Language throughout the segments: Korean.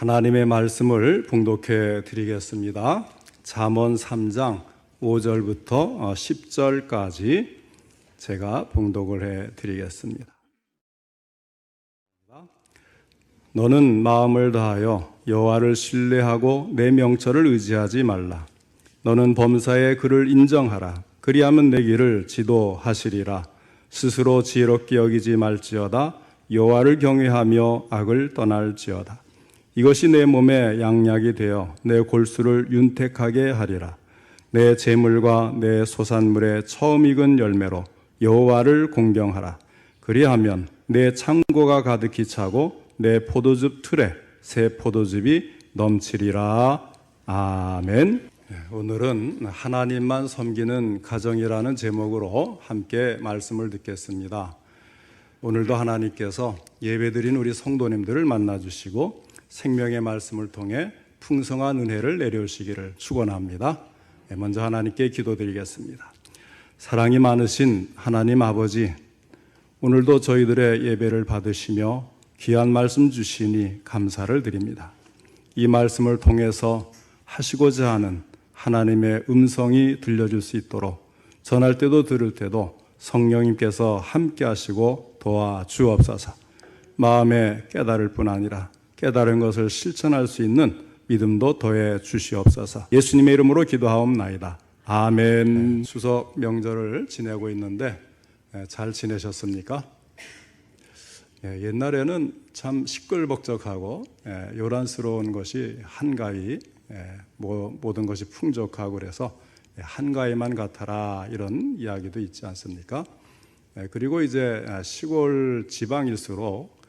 하나님의 말씀을 봉독해 드리겠습니다. 잠언 3장 5절부터 10절까지 제가 봉독을 해 드리겠습니다. 너는 마음을 다하여 여호와를 신뢰하고 내 명철을 의지하지 말라. 너는 범사에 그를 인정하라. 그리하면 내 길을 지도하시리라. 스스로 지혜롭게 여기지 말지어다. 여호와를 경외하며 악을 떠날지어다. 이것이 내 몸에 양약이 되어 내 골수를 윤택하게 하리라. 내 재물과 내 소산물의 처음 익은 열매로 여호와를 공경하라. 그리하면 내 창고가 가득히 차고 내 포도즙 틀에 새 포도즙이 넘치리라. 아멘. 오늘은 하나님만 섬기는 가정이라는 제목으로 함께 말씀을 듣겠습니다. 오늘도 하나님께서 예배드린 우리 성도님들을 만나주시고 생명의 말씀을 통해 풍성한 은혜를 내려오시기를 축원합니다. 먼저 하나님께 기도드리겠습니다. 사랑이 많으신 하나님 아버지, 오늘도 저희들의 예배를 받으시며 귀한 말씀 주시니 감사를 드립니다. 이 말씀을 통해서 하시고자 하는 하나님의 음성이 들려줄 수 있도록 전할 때도 들을 때도 성령님께서 함께 하시고 도와주옵소서. 마음에 깨달을 뿐 아니라 깨달은 것을 실천할 수 있는 믿음도 더해 주시옵소서. 예수님의 이름으로 기도하옵나이다. 아멘. 추석 명절을 지내고 있는데 잘 지내셨습니까? 옛날에는 참 시끌벅적하고 요란스러운 것이 한가위, 모든 것이 풍족하고 그래서 한가위만 같아라 이런 이야기도 있지 않습니까? 그리고 이제 시골 지방일수록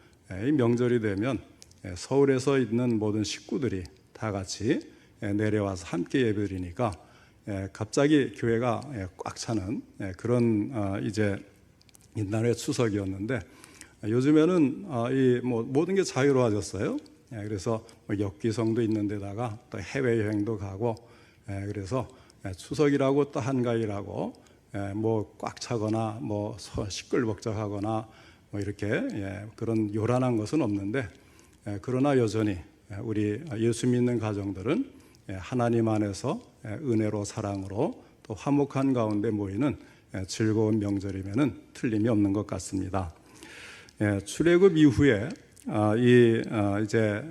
이 명절이 되면 서울에서 있는 모든 식구들이 다 같이 내려와서 함께 예배드리니까 갑자기 교회가 꽉 차는 그런 이제 옛날의 추석이었는데 요즘에는 이 모든 게 자유로워졌어요. 그래서 역기성도 있는 데다가 또 해외 여행도 가고 그래서 추석이라고 또 한가위라고 꽉 차거나 시끌벅적하거나 이렇게 그런 요란한 것은 없는데 그러나 여전히 우리 예수 믿는 가정들은 하나님 안에서 은혜로 사랑으로 또 화목한 가운데 모이는 즐거운 명절이면은 틀림이 없는 것 같습니다. 출애굽 이후에 이제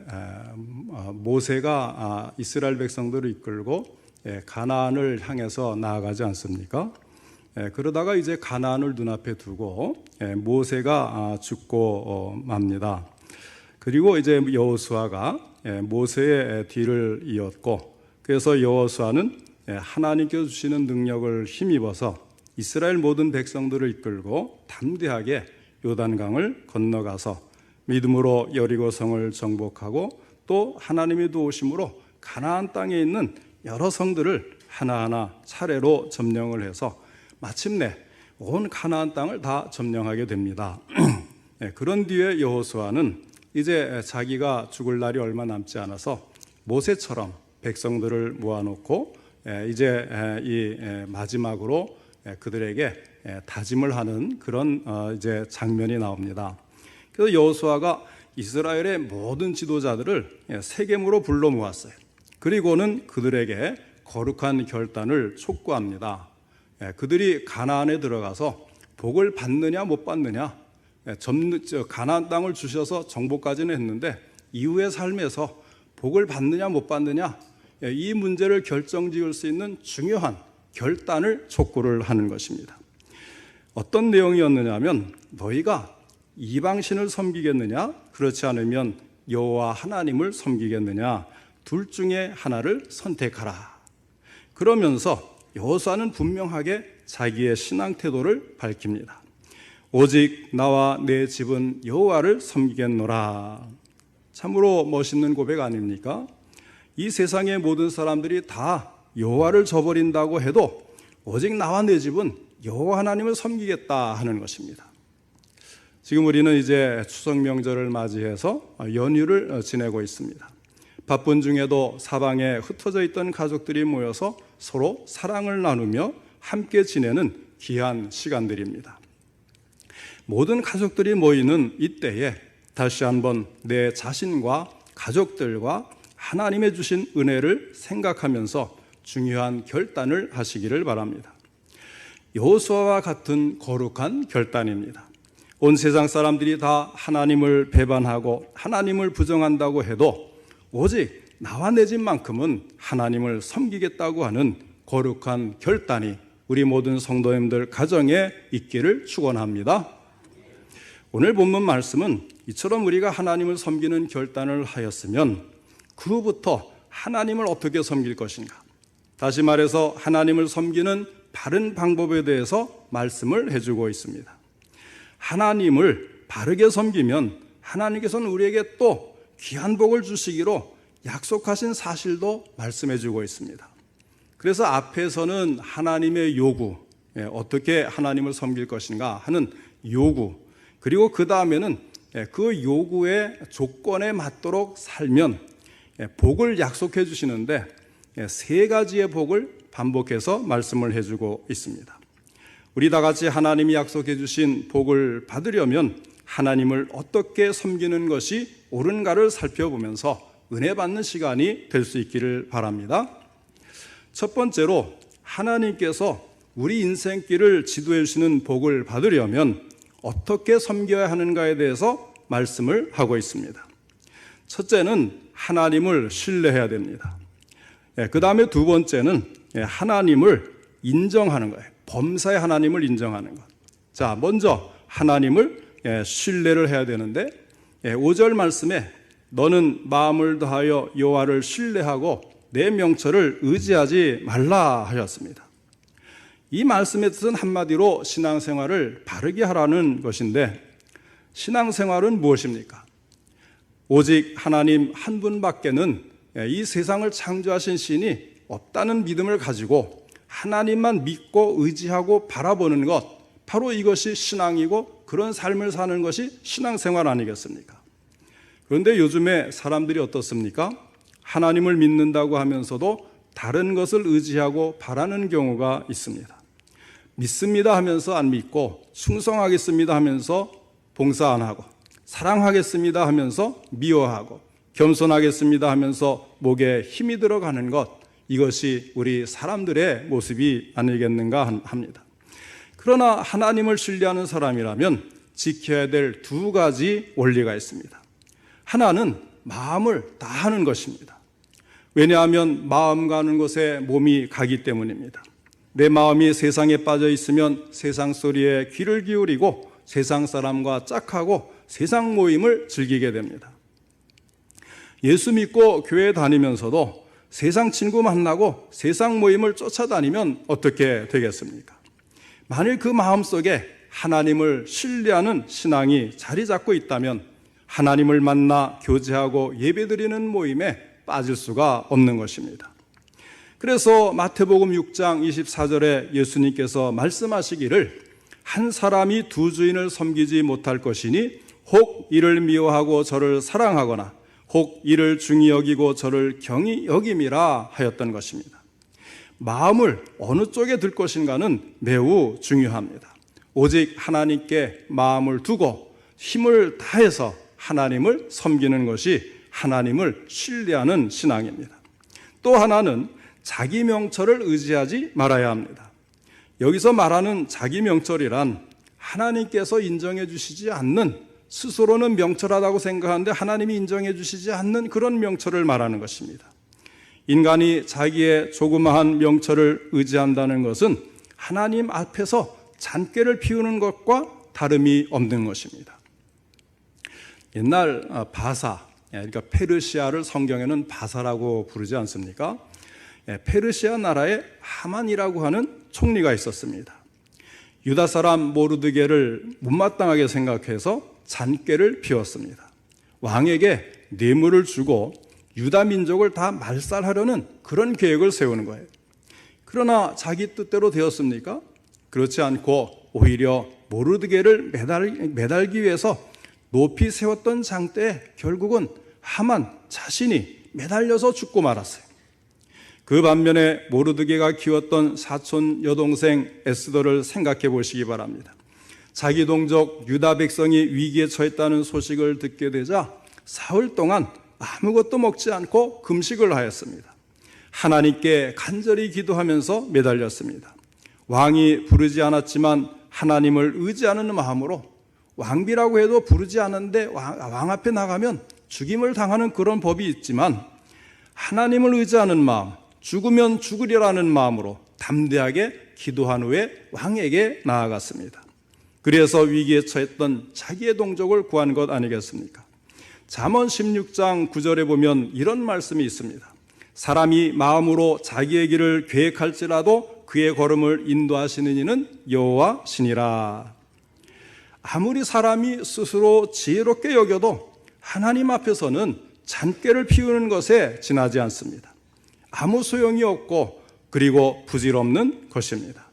모세가 이스라엘 백성들을 이끌고 가나안을 향해서 나아가지 않습니까? 그러다가 이제 가나안을 눈앞에 두고 모세가 죽고 맙니다. 그리고 이제 여호수아가 모세의 뒤를 이었고, 그래서 여호수아는 하나님께서 주시는 능력을 힘입어서 이스라엘 모든 백성들을 이끌고 담대하게 요단강을 건너가서 믿음으로 여리고성을 정복하고 또 하나님의 도우심으로 가나안 땅에 있는 여러 성들을 하나하나 차례로 점령을 해서 마침내 온 가나안 땅을 다 점령하게 됩니다. 그런 뒤에 여호수아는 이제 자기가 죽을 날이 얼마 남지 않아서 모세처럼 백성들을 모아놓고 이제 이 마지막으로 그들에게 다짐을 하는 그런 이제 장면이 나옵니다. 그래서 여호수아가 이스라엘의 모든 지도자들을 세겜으로 불러 모았어요. 그리고는 그들에게 거룩한 결단을 촉구합니다. 그들이 가나안에 들어가서 복을 받느냐 못 받느냐, 가나안 땅을 주셔서 정복까지는 했는데 이후의 삶에서 복을 받느냐 못 받느냐, 이 문제를 결정지을 수 있는 중요한 결단을 촉구를 하는 것입니다. 어떤 내용이었느냐 하면 너희가 이방신을 섬기겠느냐, 그렇지 않으면 여호와 하나님을 섬기겠느냐, 둘 중에 하나를 선택하라. 그러면서 여호수아는 분명하게 자기의 신앙 태도를 밝힙니다. 오직 나와 내 집은 여호와를 섬기겠노라. 참으로 멋있는 고백 아닙니까? 이 세상의 모든 사람들이 다 여호와를 저버린다고 해도 오직 나와 내 집은 여호와 하나님을 섬기겠다 하는 것입니다. 지금 우리는 이제 추석 명절을 맞이해서 연휴를 지내고 있습니다. 바쁜 중에도 사방에 흩어져 있던 가족들이 모여서 서로 사랑을 나누며 함께 지내는 귀한 시간들입니다. 모든 가족들이 모이는 이때에 다시 한번 내 자신과 가족들과 하나님의 주신 은혜를 생각하면서 중요한 결단을 하시기를 바랍니다. 여호수아와 같은 거룩한 결단입니다. 온 세상 사람들이 다 하나님을 배반하고 하나님을 부정한다고 해도 오직 나와 내 집만큼은 하나님을 섬기겠다고 하는 거룩한 결단이 우리 모든 성도님들 가정에 있기를 축원합니다. 오늘 본문 말씀은 이처럼 우리가 하나님을 섬기는 결단을 하였으면 그 후부터 하나님을 어떻게 섬길 것인가, 다시 말해서 하나님을 섬기는 바른 방법에 대해서 말씀을 해주고 있습니다. 하나님을 바르게 섬기면 하나님께서는 우리에게 또 귀한 복을 주시기로 약속하신 사실도 말씀해주고 있습니다. 그래서 앞에서는 하나님의 요구, 어떻게 하나님을 섬길 것인가 하는 요구, 그리고 그 다음에는 그 요구의 조건에 맞도록 살면 복을 약속해 주시는데 세 가지의 복을 반복해서 말씀을 해주고 있습니다. 우리 다 같이 하나님이 약속해 주신 복을 받으려면 하나님을 어떻게 섬기는 것이 옳은가를 살펴보면서 은혜 받는 시간이 될 수 있기를 바랍니다. 첫 번째로 하나님께서 우리 인생길을 지도해 주시는 복을 받으려면 어떻게 섬겨야 하는가에 대해서 말씀을 하고 있습니다. 첫째는 하나님을 신뢰해야 됩니다. 그 다음에 두 번째는 하나님을 인정하는 거예요. 범사의 하나님을 인정하는 것. 자, 먼저 하나님을 신뢰를 해야 되는데 5절 말씀에 너는 마음을 다하여 여호와를 신뢰하고 내 명철을 의지하지 말라 하셨습니다. 이 말씀의 뜻은 한마디로 신앙생활을 바르게 하라는 것인데, 신앙생활은 무엇입니까? 오직 하나님 한 분밖에는 이 세상을 창조하신 신이 없다는 믿음을 가지고 하나님만 믿고 의지하고 바라보는 것, 바로 이것이 신앙이고 그런 삶을 사는 것이 신앙생활 아니겠습니까? 그런데 요즘에 사람들이 어떻습니까? 하나님을 믿는다고 하면서도 다른 것을 의지하고 바라는 경우가 있습니다. 믿습니다 하면서 안 믿고, 충성하겠습니다 하면서 봉사 안 하고, 사랑하겠습니다 하면서 미워하고, 겸손하겠습니다 하면서 목에 힘이 들어가는 것, 이것이 우리 사람들의 모습이 아니겠는가 합니다. 그러나 하나님을 신뢰하는 사람이라면 지켜야 될 두 가지 원리가 있습니다. 하나는 마음을 다하는 것입니다. 왜냐하면 마음 가는 곳에 몸이 가기 때문입니다. 내 마음이 세상에 빠져 있으면 세상 소리에 귀를 기울이고 세상 사람과 짝하고 세상 모임을 즐기게 됩니다. 예수 믿고 교회 다니면서도 세상 친구 만나고 세상 모임을 쫓아다니면 어떻게 되겠습니까? 만일 그 마음속에 하나님을 신뢰하는 신앙이 자리 잡고 있다면 하나님을 만나 교제하고 예배드리는 모임에 빠질 수가 없는 것입니다. 그래서 마태복음 6장 24절에 예수님께서 말씀하시기를 한 사람이 두 주인을 섬기지 못할 것이니 혹 이를 미워하고 저를 사랑하거나 혹 이를 중히 여기고 저를 경히 여김이라 하였던 것입니다. 마음을 어느 쪽에 들 것인가는 매우 중요합니다. 오직 하나님께 마음을 두고 힘을 다해서 하나님을 섬기는 것이 하나님을 신뢰하는 신앙입니다. 또 하나는 자기 명철을 의지하지 말아야 합니다. 여기서 말하는 자기 명철이란 하나님께서 인정해 주시지 않는, 스스로는 명철하다고 생각하는데 하나님이 인정해 주시지 않는 그런 명철을 말하는 것입니다. 인간이 자기의 조그마한 명철을 의지한다는 것은 하나님 앞에서 잔꾀를 피우는 것과 다름이 없는 것입니다. 옛날 바사, 그러니까 페르시아를 성경에는 바사라고 부르지 않습니까? 페르시아 나라에 하만이라고 하는 총리가 있었습니다. 유다 사람 모르드게를 못마땅하게 생각해서 잔꾀를 피웠습니다. 왕에게 뇌물을 주고 유다 민족을 다 말살하려는 그런 계획을 세우는 거예요. 그러나 자기 뜻대로 되었습니까? 그렇지 않고 오히려 모르드게를 매달기 위해서 높이 세웠던 장대에 결국은 하만 자신이 매달려서 죽고 말았어요. 그 반면에 모르드게가 키웠던 사촌 여동생 에스더를 생각해 보시기 바랍니다. 자기 동족 유다 백성이 위기에 처했다는 소식을 듣게 되자 사흘 동안 아무것도 먹지 않고 금식을 하였습니다. 하나님께 간절히 기도하면서 매달렸습니다. 왕이 부르지 않았지만 하나님을 의지하는 마음으로, 왕비라고 해도 부르지 않은데 왕 앞에 나가면 죽임을 당하는 그런 법이 있지만 하나님을 의지하는 마음, 죽으면 죽으리라는 마음으로 담대하게 기도한 후에 왕에게 나아갔습니다. 그래서 위기에 처했던 자기의 동족을 구한 것 아니겠습니까? 잠언 16장 9절에 보면 이런 말씀이 있습니다. 사람이 마음으로 자기의 길을 계획할지라도 그의 걸음을 인도하시는 이는 여호와시니라. 아무리 사람이 스스로 지혜롭게 여겨도 하나님 앞에서는 잔꾀를 피우는 것에 지나지 않습니다. 아무 소용이 없고 그리고 부질없는 것입니다.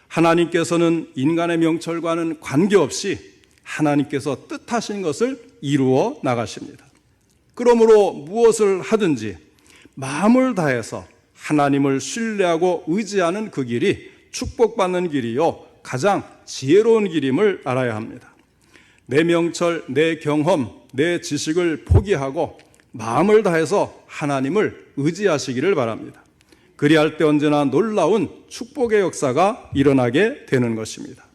하나님께서는 인간의 명철과는 관계없이 하나님께서 뜻하신 것을 이루어 나가십니다. 그러므로 무엇을 하든지 마음을 다해서 하나님을 신뢰하고 의지하는 그 길이 축복받는 길이요 가장 지혜로운 길임을 알아야 합니다. 내 명철, 내 경험, 내 지식을 포기하고 마음을 다해서 하나님을 의지하시기를 바랍니다. 그리할 때 언제나 놀라운 축복의 역사가 일어나게 되는 것입니다.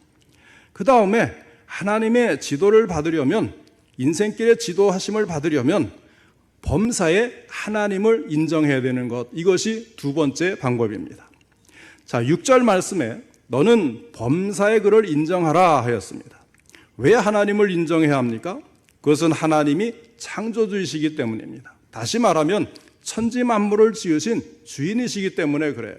그 다음에 하나님의 지도를 받으려면, 인생길의 지도하심을 받으려면 범사에 하나님을 인정해야 되는 것, 이것이 두 번째 방법입니다. 자, 6절 말씀에 너는 범사의 그를 인정하라 하였습니다. 왜 하나님을 인정해야 합니까? 그것은 하나님이 창조주이시기 때문입니다. 다시 말하면 천지 만물을 지으신 주인이시기 때문에 그래요.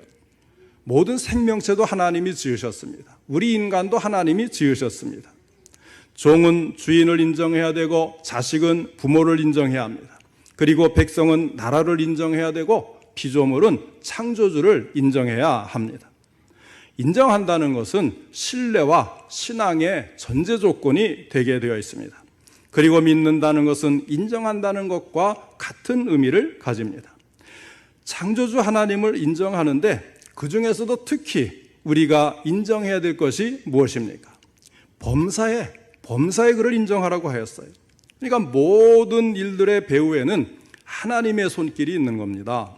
모든 생명체도 하나님이 지으셨습니다. 우리 인간도 하나님이 지으셨습니다. 종은 주인을 인정해야 되고 자식은 부모를 인정해야 합니다. 그리고 백성은 나라를 인정해야 되고 피조물은 창조주를 인정해야 합니다. 인정한다는 것은 신뢰와 신앙의 전제 조건이 되게 되어 있습니다. 그리고 믿는다는 것은 인정한다는 것과 같은 의미를 가집니다. 창조주 하나님을 인정하는데 그 중에서도 특히 우리가 인정해야 될 것이 무엇입니까? 범사의 그를 인정하라고 하였어요. 그러니까 모든 일들의 배후에는 하나님의 손길이 있는 겁니다.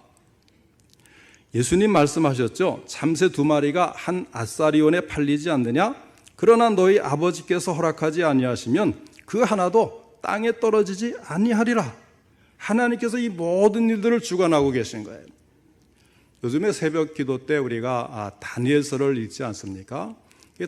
예수님 말씀하셨죠. 참새 2마리가 한 아사리온에 팔리지 않느냐? 그러나 너희 아버지께서 허락하지 아니하시면 그 하나도 땅에 떨어지지 아니하리라. 하나님께서 이 모든 일들을 주관하고 계신 거예요. 요즘에 새벽 기도 때 우리가 다니엘서를 읽지 않습니까?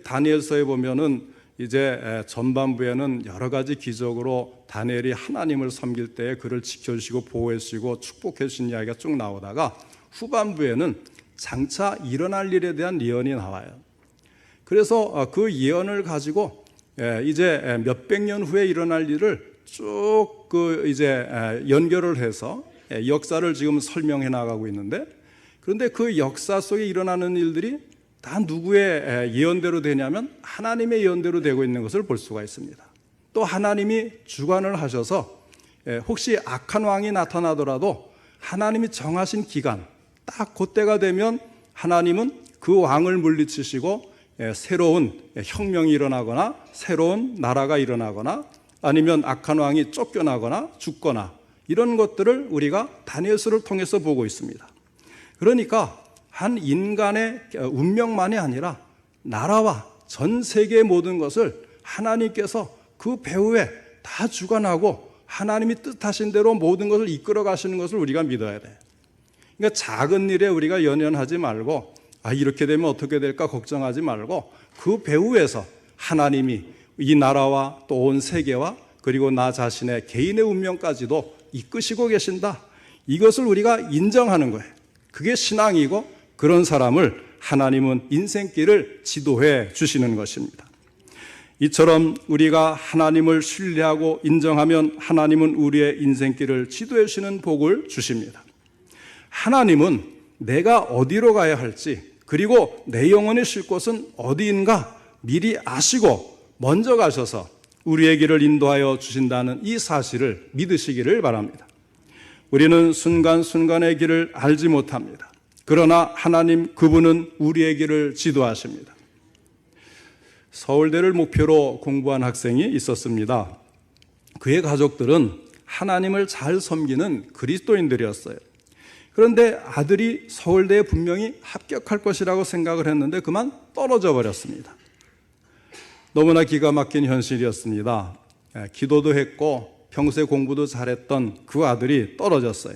다니엘서에 보면은 이제 전반부에는 여러 가지 기적으로 다니엘이 하나님을 섬길 때 그를 지켜주시고 보호해주시고 축복해주신 이야기가 쭉 나오다가 후반부에는 장차 일어날 일에 대한 예언이 나와요. 그래서 그 예언을 가지고 이제 몇백 년 후에 일어날 일을 쭉 이제 연결을 해서 역사를 지금 설명해 나가고 있는데, 그런데 그 역사 속에 일어나는 일들이 다 누구의 예언대로 되냐면 하나님의 예언대로 되고 있는 것을 볼 수가 있습니다. 또 하나님이 주관을 하셔서 혹시 악한 왕이 나타나더라도 하나님이 정하신 기간, 딱 그때가 되면 하나님은 그 왕을 물리치시고 새로운 혁명이 일어나거나 새로운 나라가 일어나거나 아니면 악한 왕이 쫓겨나거나 죽거나 이런 것들을 우리가 다니엘서를 통해서 보고 있습니다. 그러니까 한 인간의 운명만이 아니라 나라와 전 세계의 모든 것을 하나님께서 그 배후에 다 주관하고 하나님이 뜻하신 대로 모든 것을 이끌어 가시는 것을 우리가 믿어야 돼요. 그러니까 작은 일에 우리가 연연하지 말고 이렇게 되면 어떻게 될까 걱정하지 말고 그 배후에서 하나님이 이 나라와 또 온 세계와 그리고 나 자신의 개인의 운명까지도 이끄시고 계신다. 이것을 우리가 인정하는 거예요. 그게 신앙이고 그런 사람을 하나님은 인생길을 지도해 주시는 것입니다. 이처럼 우리가 하나님을 신뢰하고 인정하면 하나님은 우리의 인생길을 지도해 주시는 복을 주십니다. 하나님은 내가 어디로 가야 할지 그리고 내 영혼이 쉴 곳은 어디인가 미리 아시고 먼저 가셔서 우리의 길을 인도하여 주신다는 이 사실을 믿으시기를 바랍니다. 우리는 순간순간의 길을 알지 못합니다. 그러나 하나님 그분은 우리의 길을 지도하십니다. 서울대를 목표로 공부한 학생이 있었습니다. 그의 가족들은 하나님을 잘 섬기는 그리스도인들이었어요. 그런데 아들이 서울대에 분명히 합격할 것이라고 생각을 했는데 그만 떨어져 버렸습니다. 너무나 기가 막힌 현실이었습니다. 기도도 했고 평소에 공부도 잘했던 그 아들이 떨어졌어요.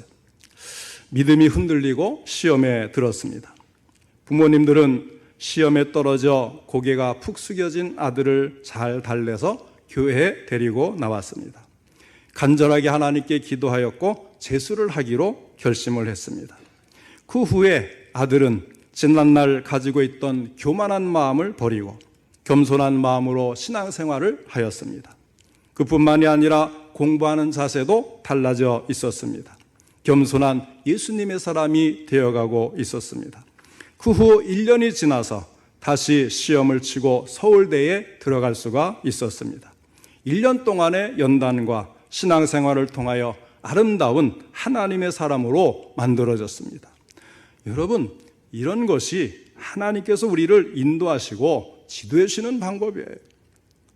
믿음이 흔들리고 시험에 들었습니다. 부모님들은 시험에 떨어져 고개가 푹 숙여진 아들을 잘 달래서 교회에 데리고 나왔습니다. 간절하게 하나님께 기도하였고 제수를 하기로 결심을 했습니다. 그 후에 아들은 지난날 가지고 있던 교만한 마음을 버리고 겸손한 마음으로 신앙생활을 하였습니다. 그뿐만이 아니라 공부하는 자세도 달라져 있었습니다. 겸손한 예수님의 사람이 되어가고 있었습니다. 그 후 1년이 지나서 다시 시험을 치고 서울대에 들어갈 수가 있었습니다. 1년 동안의 연단과 신앙생활을 통하여 아름다운 하나님의 사람으로 만들어졌습니다. 여러분, 이런 것이 하나님께서 우리를 인도하시고 지도해 주시는 방법이에요.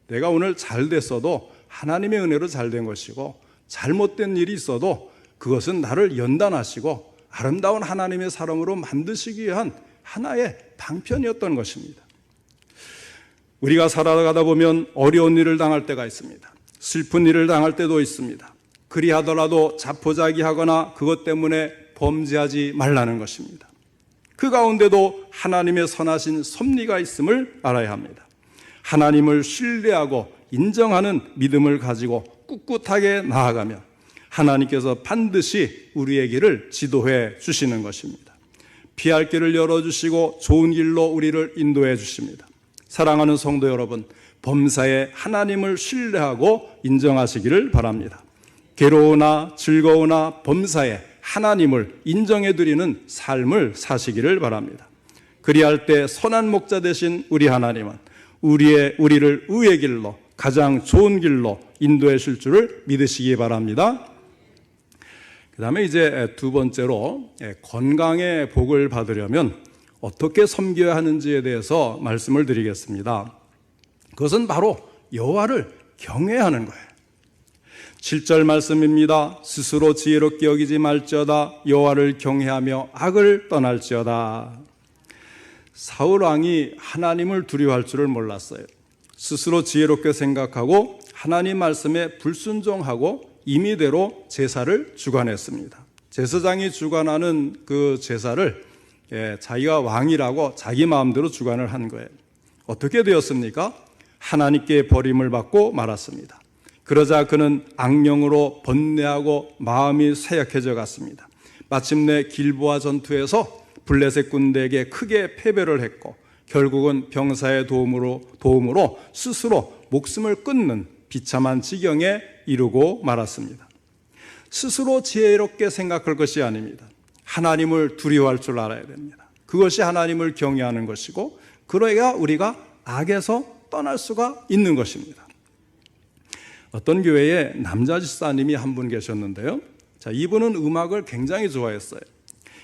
내가 오늘 잘 됐어도 하나님의 은혜로 잘 된 것이고, 잘못된 일이 있어도 그것은 나를 연단하시고 아름다운 하나님의 사람으로 만드시기 위한 하나의 방편이었던 것입니다. 우리가 살아가다 보면 어려운 일을 당할 때가 있습니다. 슬픈 일을 당할 때도 있습니다. 그리하더라도 자포자기하거나 그것 때문에 범죄하지 말라는 것입니다. 그 가운데도 하나님의 선하신 섭리가 있음을 알아야 합니다. 하나님을 신뢰하고 인정하는 믿음을 가지고 꿋꿋하게 나아가며 하나님께서 반드시 우리의 길을 지도해 주시는 것입니다. 피할 길을 열어주시고 좋은 길로 우리를 인도해 주십니다. 사랑하는 성도 여러분, 범사에 하나님을 신뢰하고 인정하시기를 바랍니다. 괴로우나 즐거우나 범사에 하나님을 인정해 드리는 삶을 사시기를 바랍니다. 그리할 때 선한 목자 되신 우리 하나님은 우리를 의의 길로, 가장 좋은 길로 인도해 줄 줄을 믿으시기 바랍니다. 그 다음에 이제 두 번째로 건강의 복을 받으려면 어떻게 섬겨야 하는지에 대해서 말씀을 드리겠습니다. 그것은 바로 여호와를 경외하는 거예요. 7절 말씀입니다. 스스로 지혜롭게 여기지 말지어다. 여호와를 경외하며 악을 떠날지어다. 사울 왕이 하나님을 두려워할 줄을 몰랐어요. 스스로 지혜롭게 생각하고 하나님 말씀에 불순종하고 임의대로 제사를 주관했습니다. 제사장이 주관하는 그 제사를 자기가 왕이라고 자기 마음대로 주관을 한 거예요. 어떻게 되었습니까? 하나님께 버림을 받고 말았습니다. 그러자 그는 악령으로 번뇌하고 마음이 쇠약해져 갔습니다. 마침내 길보아 전투에서 블레셋 군대에게 크게 패배를 했고 결국은 병사의 도움으로 스스로 목숨을 끊는 비참한 지경에 이르고 말았습니다. 스스로 지혜롭게 생각할 것이 아닙니다. 하나님을 두려워할 줄 알아야 됩니다. 그것이 하나님을 경외하는 것이고 그러야 우리가 악에서 떠날 수가 있는 것입니다. 어떤 교회에 남자 집사님이 한 분 계셨는데요. 이분은 음악을 굉장히 좋아했어요.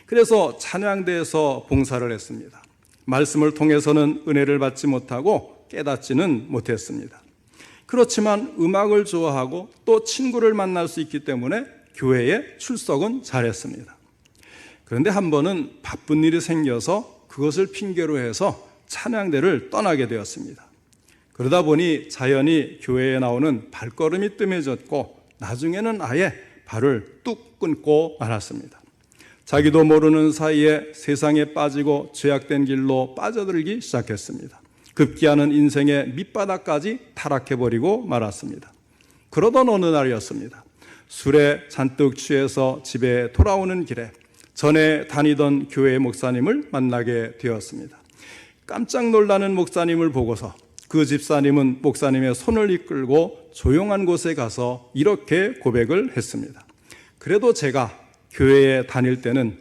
그래서 찬양대에서 봉사를 했습니다. 말씀을 통해서는 은혜를 받지 못하고 깨닫지는 못했습니다. 그렇지만 음악을 좋아하고 또 친구를 만날 수 있기 때문에 교회에 출석은 잘했습니다. 그런데 한 번은 바쁜 일이 생겨서 그것을 핑계로 해서 찬양대를 떠나게 되었습니다. 그러다 보니 자연히 교회에 나오는 발걸음이 뜸해졌고 나중에는 아예 발을 뚝 끊고 말았습니다. 자기도 모르는 사이에 세상에 빠지고 죄악된 길로 빠져들기 시작했습니다. 급기야는 인생의 밑바닥까지 타락해버리고 말았습니다. 그러던 어느 날이었습니다. 술에 잔뜩 취해서 집에 돌아오는 길에 전에 다니던 교회 목사님을 만나게 되었습니다. 깜짝 놀라는 목사님을 보고서 그 집사님은 목사님의 손을 이끌고 조용한 곳에 가서 이렇게 고백을 했습니다. 그래도 제가 교회에 다닐 때는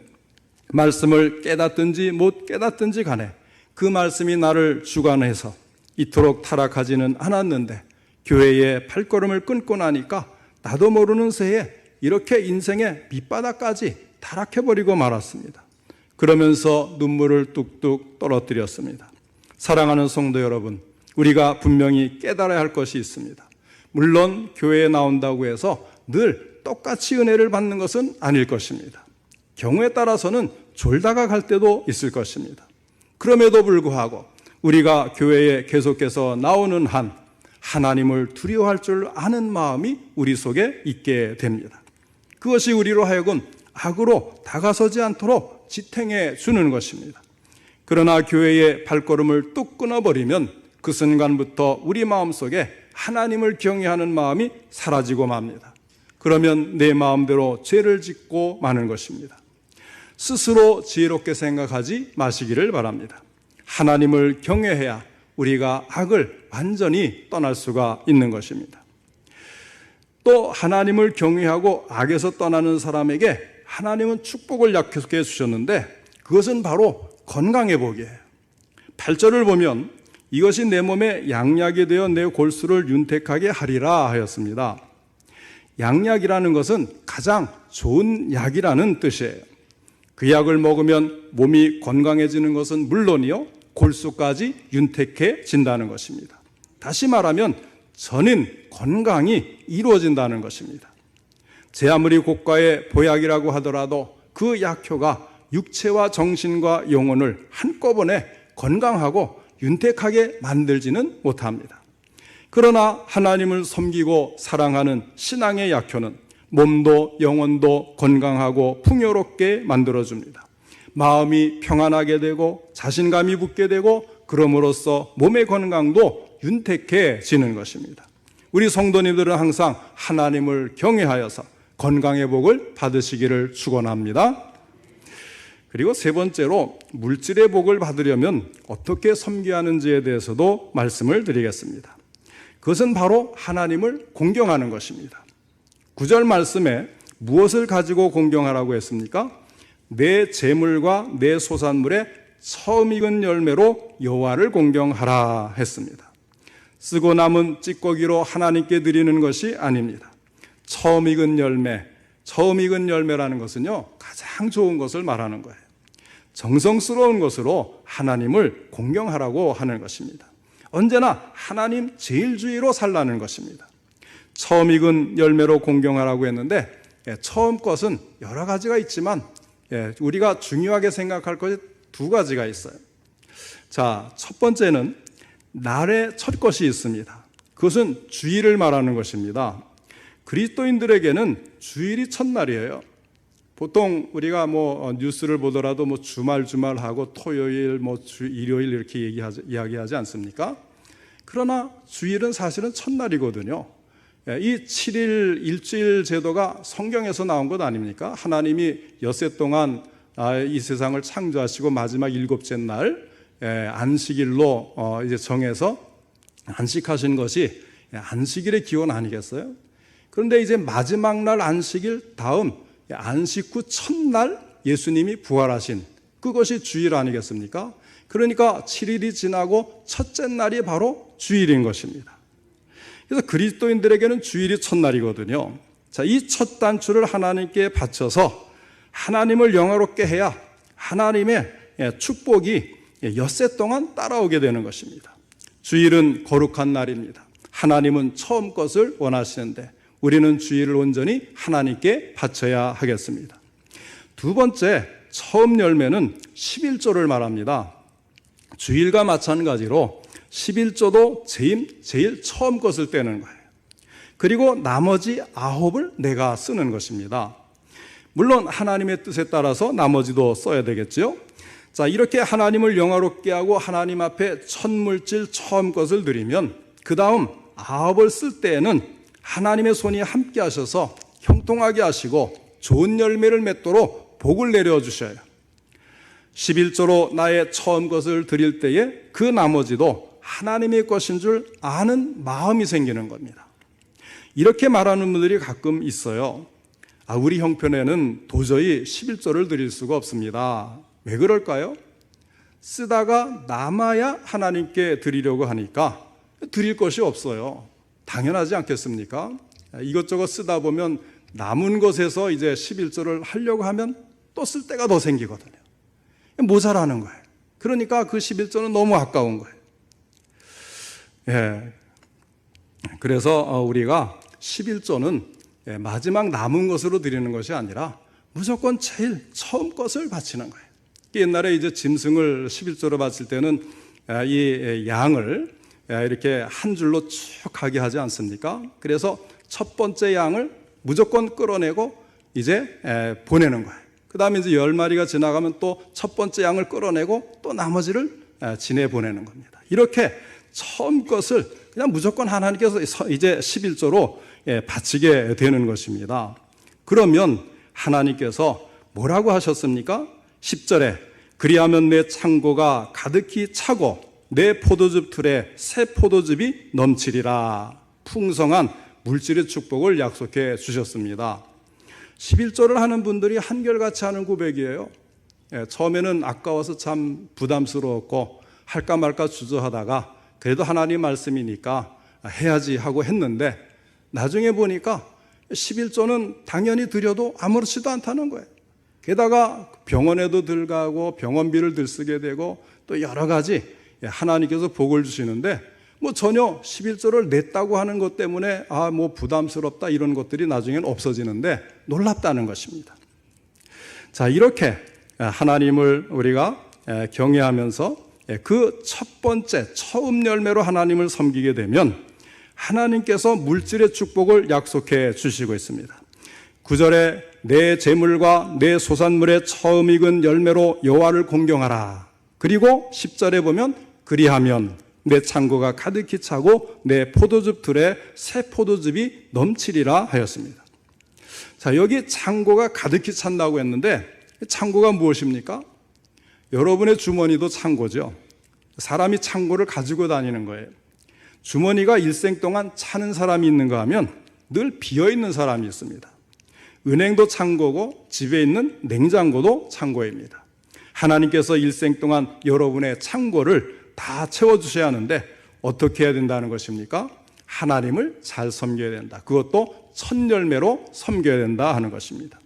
말씀을 깨닫든지 못 깨닫든지 간에 그 말씀이 나를 주관해서 이토록 타락하지는 않았는데 교회에 발걸음을 끊고 나니까 나도 모르는 새에 이렇게 인생의 밑바닥까지 타락해버리고 말았습니다. 그러면서 눈물을 뚝뚝 떨어뜨렸습니다. 사랑하는 성도 여러분, 우리가 분명히 깨달아야 할 것이 있습니다. 물론 교회에 나온다고 해서 늘 똑같이 은혜를 받는 것은 아닐 것입니다. 경우에 따라서는 졸다가 갈 때도 있을 것입니다. 그럼에도 불구하고 우리가 교회에 계속해서 나오는 한 하나님을 두려워할 줄 아는 마음이 우리 속에 있게 됩니다. 그것이 우리로 하여금 악으로 다가서지 않도록 지탱해 주는 것입니다. 그러나 교회의 발걸음을 뚝 끊어버리면 그 순간부터 우리 마음속에 하나님을 경외하는 마음이 사라지고 맙니다. 그러면 내 마음대로 죄를 짓고 마는 것입니다. 스스로 지혜롭게 생각하지 마시기를 바랍니다. 하나님을 경외해야 우리가 악을 완전히 떠날 수가 있는 것입니다. 또 하나님을 경외하고 악에서 떠나는 사람에게 하나님은 축복을 약속해 주셨는데 그것은 바로 건강의 복이에요. 8절을 보면 이것이 내 몸에 양약이 되어 내 골수를 윤택하게 하리라 하였습니다. 양약이라는 것은 가장 좋은 약이라는 뜻이에요. 그 약을 먹으면 몸이 건강해지는 것은 물론이요, 골수까지 윤택해진다는 것입니다. 다시 말하면 전인 건강이 이루어진다는 것입니다. 제 아무리 고가의 보약이라고 하더라도 그 약효가 육체와 정신과 영혼을 한꺼번에 건강하고 윤택하게 만들지는 못합니다. 그러나 하나님을 섬기고 사랑하는 신앙의 약효는 몸도 영혼도 건강하고 풍요롭게 만들어줍니다. 마음이 평안하게 되고 자신감이 붙게 되고 그럼으로써 몸의 건강도 윤택해지는 것입니다. 우리 성도님들은 항상 하나님을 경외하여서 건강의 복을 받으시기를 축원합니다. 그리고 세 번째로 물질의 복을 받으려면 어떻게 섬겨야 하는지에 대해서도 말씀을 드리겠습니다. 그것은 바로 하나님을 공경하는 것입니다. 9절 말씀에 무엇을 가지고 공경하라고 했습니까? 내 재물과 내 소산물의 처음 익은 열매로 여호와를 공경하라 했습니다. 쓰고 남은 찌꺼기로 하나님께 드리는 것이 아닙니다. 처음 익은 열매라는 것은요, 가장 좋은 것을 말하는 거예요. 정성스러운 것으로 하나님을 공경하라고 하는 것입니다. 언제나 하나님 제일주의로 살라는 것입니다. 처음 익은 열매로 공경하라고 했는데 처음 것은 여러 가지가 있지만 우리가 중요하게 생각할 것이 두 가지가 있어요. 자, 첫 번째는 날의 첫 것이 있습니다. 그것은 주일을 말하는 것입니다. 그리스도인들에게는 주일이 첫날이에요. 보통 우리가 뉴스를 보더라도 주말하고 토요일, 일요일 이렇게 이야기하지 않습니까? 그러나 주일은 사실은 첫날이거든요. 이 7일 일주일 제도가 성경에서 나온 것 아닙니까? 하나님이 엿새 동안 이 세상을 창조하시고 마지막 일곱째 날 안식일로 이제 정해서 안식하신 것이 안식일의 기원 아니겠어요? 그런데 이제 마지막 날 안식일 다음 안식 후 첫날 예수님이 부활하신 그것이 주일 아니겠습니까? 그러니까 7일이 지나고 첫째 날이 바로 주일인 것입니다. 그래서 그리스도인들에게는 주일이 첫날이거든요. 자, 이 첫 단추를 하나님께 바쳐서 하나님을 영화롭게 해야 하나님의 축복이 엿새 동안 따라오게 되는 것입니다. 주일은 거룩한 날입니다. 하나님은 처음 것을 원하시는데 우리는 주일을 온전히 하나님께 바쳐야 하겠습니다. 두 번째, 처음 열매는 11조를 말합니다. 주일과 마찬가지로 11조도 제일 처음 것을 떼는 거예요. 그리고 나머지 9을 내가 쓰는 것입니다. 물론 하나님의 뜻에 따라서 나머지도 써야 되겠죠. 자, 이렇게 하나님을 영화롭게 하고 하나님 앞에 첫 물질 처음 것을 드리면 그 다음 9을 쓸 때에는 하나님의 손이 함께 하셔서 형통하게 하시고 좋은 열매를 맺도록 복을 내려주셔요. 11조로 나의 처음 것을 드릴 때에 그 나머지도 하나님의 것인 줄 아는 마음이 생기는 겁니다. 이렇게 말하는 분들이 가끔 있어요. 우리 형편에는 도저히 11조를 드릴 수가 없습니다. 왜 그럴까요? 쓰다가 남아야 하나님께 드리려고 하니까 드릴 것이 없어요. 당연하지 않겠습니까? 이것저것 쓰다 보면 남은 것에서 이제 11조를 하려고 하면 또 쓸 데가 더 생기거든요. 모자라는 거예요. 그러니까 그 11조는 너무 아까운 거예요. 그래서 우리가 11조는 마지막 남은 것으로 드리는 것이 아니라 무조건 제일 처음 것을 바치는 거예요. 옛날에 이제 짐승을 11조로 바칠 때는 이 양을 이렇게 한 줄로 쭉 가게 하지 않습니까? 그래서 첫 번째 양을 무조건 끌어내고 이제 보내는 거예요. 그 다음에 이제 10마리가 지나가면 또 첫 번째 양을 끌어내고 또 나머지를 지내 보내는 겁니다. 이렇게 처음 것을 그냥 무조건 하나님께서 이제 11조로 바치게 되는 것입니다. 그러면 하나님께서 뭐라고 하셨습니까? 10절에 그리하면 내 창고가 가득히 차고 내 포도즙 틀에 새 포도즙이 넘치리라. 풍성한 물질의 축복을 약속해 주셨습니다. 11조를 하는 분들이 한결같이 하는 고백이에요. 처음에는 아까워서 참 부담스러웠고 할까 말까 주저하다가 그래도 하나님 말씀이니까 해야지 하고 했는데 나중에 보니까 11조는 당연히 드려도 아무렇지도 않다는 거예요. 게다가 병원에도 들어가고 병원비를 들쓰게 되고 또 여러 가지 하나님께서 복을 주시는데 뭐 전혀 11조를 냈다고 하는 것 때문에 뭐 부담스럽다 이런 것들이 나중에는 없어지는데 놀랍다는 것입니다. 자, 이렇게 하나님을 우리가 경외하면서 그 첫 번째 처음 열매로 하나님을 섬기게 되면 하나님께서 물질의 축복을 약속해 주시고 있습니다. 9절에 내 재물과 내 소산물의 처음 익은 열매로 여호와를 공경하라. 그리고 10절에 보면 그리하면 내 창고가 가득히 차고 내 포도즙 틀에 새 포도즙이 넘치리라 하였습니다. 자, 여기 창고가 가득히 찬다고 했는데 창고가 무엇입니까? 여러분의 주머니도 창고죠. 사람이 창고를 가지고 다니는 거예요. 주머니가 일생 동안 차는 사람이 있는가 하면 늘 비어있는 사람이 있습니다. 은행도 창고고 집에 있는 냉장고도 창고입니다. 하나님께서 일생 동안 여러분의 창고를 다 채워주셔야 하는데 어떻게 해야 된다는 것입니까? 하나님을 잘 섬겨야 된다. 그것도 첫 열매로 섬겨야 된다 하는 것입니다.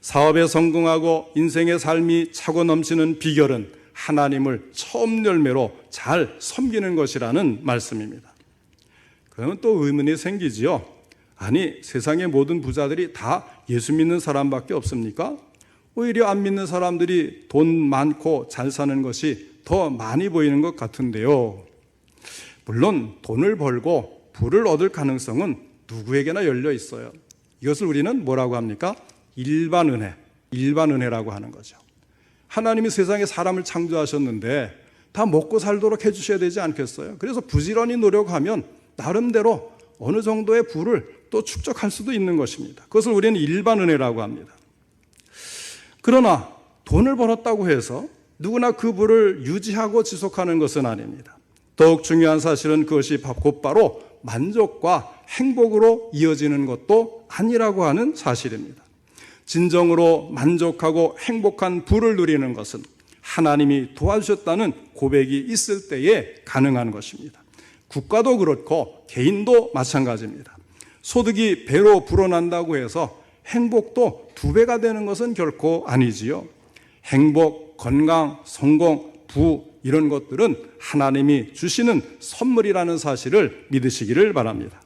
사업에 성공하고 인생의 삶이 차고 넘치는 비결은 하나님을 처음 열매로 잘 섬기는 것이라는 말씀입니다. 그러면 또 의문이 생기지요. 아니, 세상의 모든 부자들이 다 예수 믿는 사람밖에 없습니까? 오히려 안 믿는 사람들이 돈 많고 잘 사는 것이 더 많이 보이는 것 같은데요. 물론 돈을 벌고 부를 얻을 가능성은 누구에게나 열려 있어요. 이것을 우리는 뭐라고 합니까? 일반 은혜라고 하는 거죠. 하나님이 세상에 사람을 창조하셨는데 다 먹고 살도록 해주셔야 되지 않겠어요? 그래서 부지런히 노력하면 나름대로 어느 정도의 부를 또 축적할 수도 있는 것입니다. 그것을 우리는 일반 은혜라고 합니다. 그러나 돈을 벌었다고 해서 누구나 그 부를 유지하고 지속하는 것은 아닙니다. 더욱 중요한 사실은 그것이 곧바로 만족과 행복으로 이어지는 것도 아니라고 하는 사실입니다. 진정으로 만족하고 행복한 부를 누리는 것은 하나님이 도와주셨다는 고백이 있을 때에 가능한 것입니다. 국가도 그렇고 개인도 마찬가지입니다. 소득이 배로 불어난다고 해서 행복도 2배가 되는 것은 결코 아니지요. 행복, 건강, 성공, 부 이런 것들은 하나님이 주시는 선물이라는 사실을 믿으시기를 바랍니다.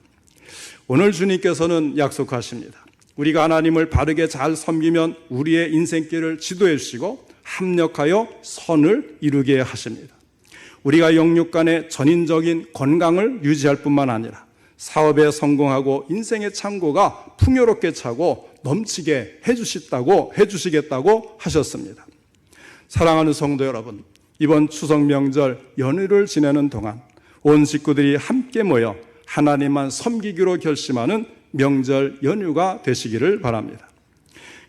오늘 주님께서는 약속하십니다. 우리가 하나님을 바르게 잘 섬기면 우리의 인생길을 지도해 주시고 합력하여 선을 이루게 하십니다. 우리가 영육 간의 전인적인 건강을 유지할 뿐만 아니라 사업에 성공하고 인생의 창고가 풍요롭게 차고 넘치게 해주시겠다고 하셨습니다. 사랑하는 성도 여러분, 이번 추석 명절 연휴를 지내는 동안 온 식구들이 함께 모여 하나님만 섬기기로 결심하는 명절 연휴가 되시기를 바랍니다.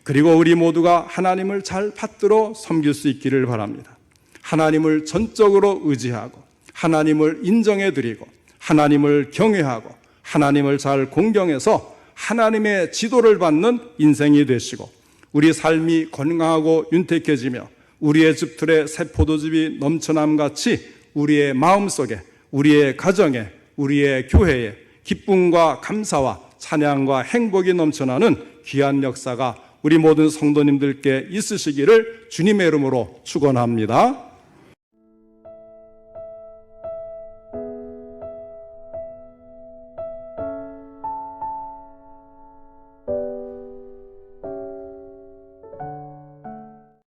그리고 우리 모두가 하나님을 잘 받들어 섬길 수 있기를 바랍니다. 하나님을 전적으로 의지하고 하나님을 인정해드리고 하나님을 경외하고 하나님을 잘 공경해서 하나님의 지도를 받는 인생이 되시고 우리 삶이 건강하고 윤택해지며 우리의 즙틀에 새 포도즙이 넘쳐남같이 우리의 마음속에 우리의 가정에 우리의 교회에 기쁨과 감사와 찬양과 행복이 넘쳐나는 귀한 역사가 우리 모든 성도님들께 있으시기를 주님의 이름으로 축원합니다.